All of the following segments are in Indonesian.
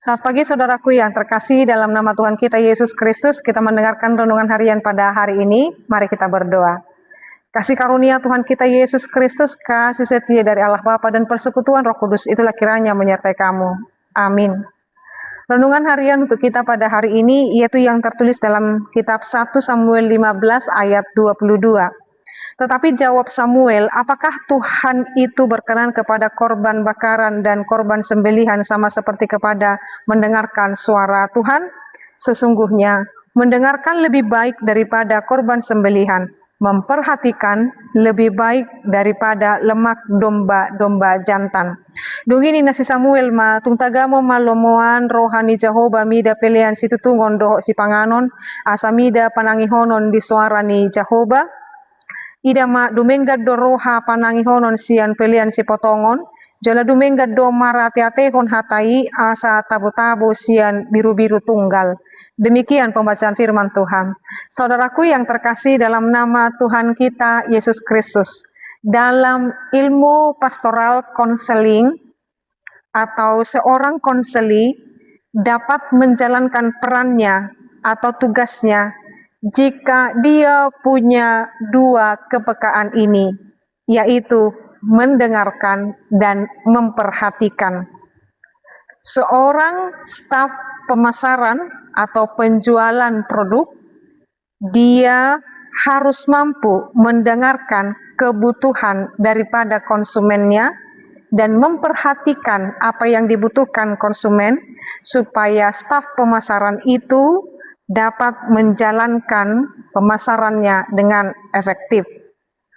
Selamat pagi saudaraku yang terkasih, dalam nama Tuhan kita Yesus Kristus kita mendengarkan renungan harian pada hari ini. Mari kita berdoa. Kasih karunia Tuhan kita Yesus Kristus, kasih setia dari Allah Bapa dan persekutuan Roh Kudus itulah kiranya menyertai kamu. Amin. Renungan harian untuk kita pada hari ini yaitu yang tertulis dalam kitab 1 Samuel 15 ayat 22. Tetapi jawab Samuel, apakah Tuhan itu berkenan kepada korban bakaran dan korban sembelihan sama seperti kepada mendengarkan suara Tuhan? Sesungguhnya mendengarkan lebih baik daripada korban sembelihan, memperhatikan lebih baik daripada lemak domba-domba jantan. Dungini nasi Samuel ma tungtagamo malomoan rohani Jehovah mida pilihan situ tungon doho si panganon asamida panangihonon di suarani Jehovah. Ida ma dumenggad do roha panangihonon sian pelian si potongon, jala dumenggad do marate-atehon hatai asa tabu-tabu sian biru-biru tunggal. Demikian pembacaan firman Tuhan. Saudaraku yang terkasih dalam nama Tuhan kita Yesus Kristus, dalam ilmu pastoral konseling atau seorang konseli dapat menjalankan perannya atau tugasnya jika dia punya dua kepekaan ini, yaitu mendengarkan dan memperhatikan. Seorang staf pemasaran atau penjualan produk, dia harus mampu mendengarkan kebutuhan daripada konsumennya dan memperhatikan apa yang dibutuhkan konsumen supaya staf pemasaran itu dapat menjalankan pemasarannya dengan efektif.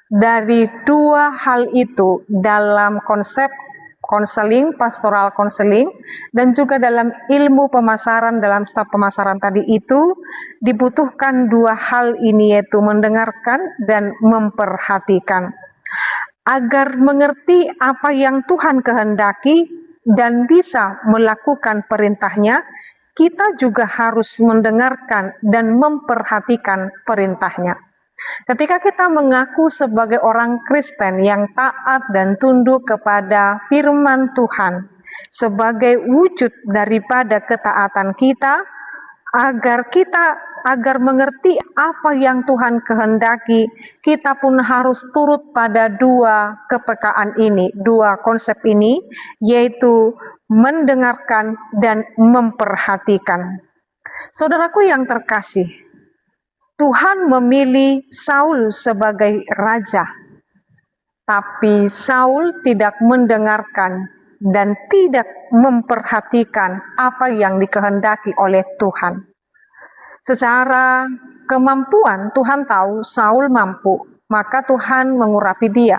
Dari dua hal itu dalam konsep konseling, pastoral konseling, dan juga dalam ilmu pemasaran, dalam staf pemasaran tadi itu dibutuhkan dua hal ini, yaitu mendengarkan dan memperhatikan. Agar mengerti apa yang Tuhan kehendaki dan bisa melakukan perintahnya, kita juga harus mendengarkan dan memperhatikan perintahnya. Ketika kita mengaku sebagai orang Kristen yang taat dan tunduk kepada firman Tuhan sebagai wujud daripada ketaatan kita, agar mengerti apa yang Tuhan kehendaki, kita pun harus turut pada dua kepekaan ini, dua konsep ini, yaitu mendengarkan dan memperhatikan. Saudaraku yang terkasih, Tuhan memilih Saul sebagai raja, tapi Saul tidak mendengarkan dan tidak memperhatikan apa yang dikehendaki oleh Tuhan. Secara kemampuan Tuhan tahu Saul mampu, maka Tuhan mengurapi dia.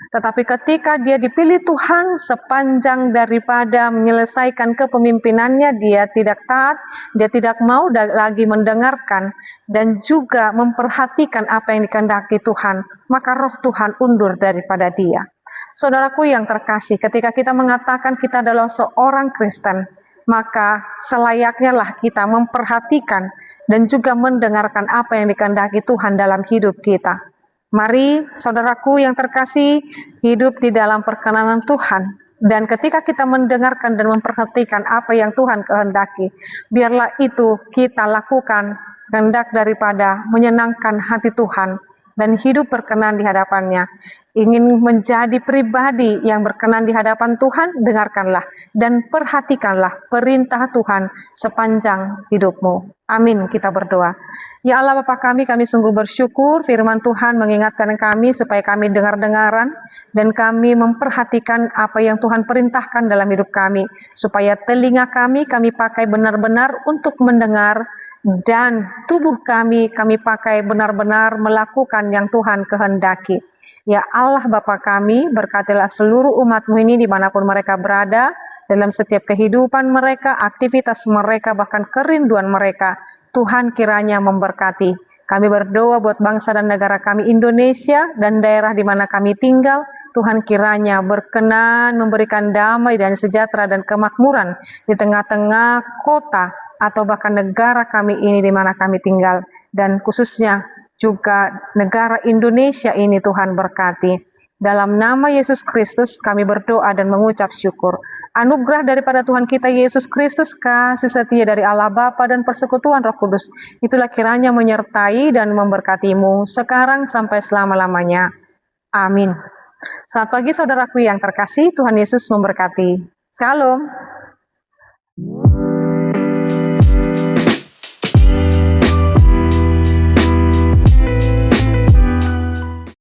Tetapi ketika dia dipilih Tuhan sepanjang daripada menyelesaikan kepemimpinannya, dia tidak taat, dia tidak mau lagi mendengarkan dan juga memperhatikan apa yang dikehendaki Tuhan, maka roh Tuhan undur daripada dia. Saudaraku yang terkasih, ketika kita mengatakan kita adalah seorang Kristen, maka selayaknya lah kita memperhatikan dan juga mendengarkan apa yang dikehendaki Tuhan dalam hidup kita. Mari saudaraku yang terkasih, hidup di dalam perkenanan Tuhan. Dan ketika kita mendengarkan dan memperhatikan apa yang Tuhan kehendaki, biarlah itu kita lakukan kehendak daripada menyenangkan hati Tuhan dan hidup berkenan di hadapannya. Ingin menjadi pribadi yang berkenan di hadapan Tuhan, dengarkanlah dan perhatikanlah perintah Tuhan sepanjang hidupmu. Amin, kita berdoa. Ya Allah Bapa kami sungguh bersyukur firman Tuhan mengingatkan kami supaya kami dengar-dengaran dan kami memperhatikan apa yang Tuhan perintahkan dalam hidup kami. Supaya telinga kami pakai benar-benar untuk mendengar dan tubuh kami pakai benar-benar melakukan yang Tuhan kehendaki. Ya Allah Bapa kami, berkatilah seluruh umat-Mu ini dimanapun mereka berada, dalam setiap kehidupan mereka, aktivitas mereka, bahkan kerinduan mereka. Tuhan kiranya memberkati. Kami berdoa buat bangsa dan negara kami Indonesia dan daerah di mana kami tinggal. Tuhan kiranya berkenan memberikan damai dan sejahtera dan kemakmuran di tengah-tengah kota atau bahkan negara kami ini di mana kami tinggal. Dan khususnya juga negara Indonesia ini Tuhan berkati. Dalam nama Yesus Kristus kami berdoa dan mengucap syukur. Anugerah daripada Tuhan kita Yesus Kristus, kasih setia dari Allah Bapa dan persekutuan Roh Kudus, itulah kiranya menyertai dan memberkatimu sekarang sampai selama-lamanya. Amin. Selamat pagi saudaraku yang terkasih, Tuhan Yesus memberkati. Shalom.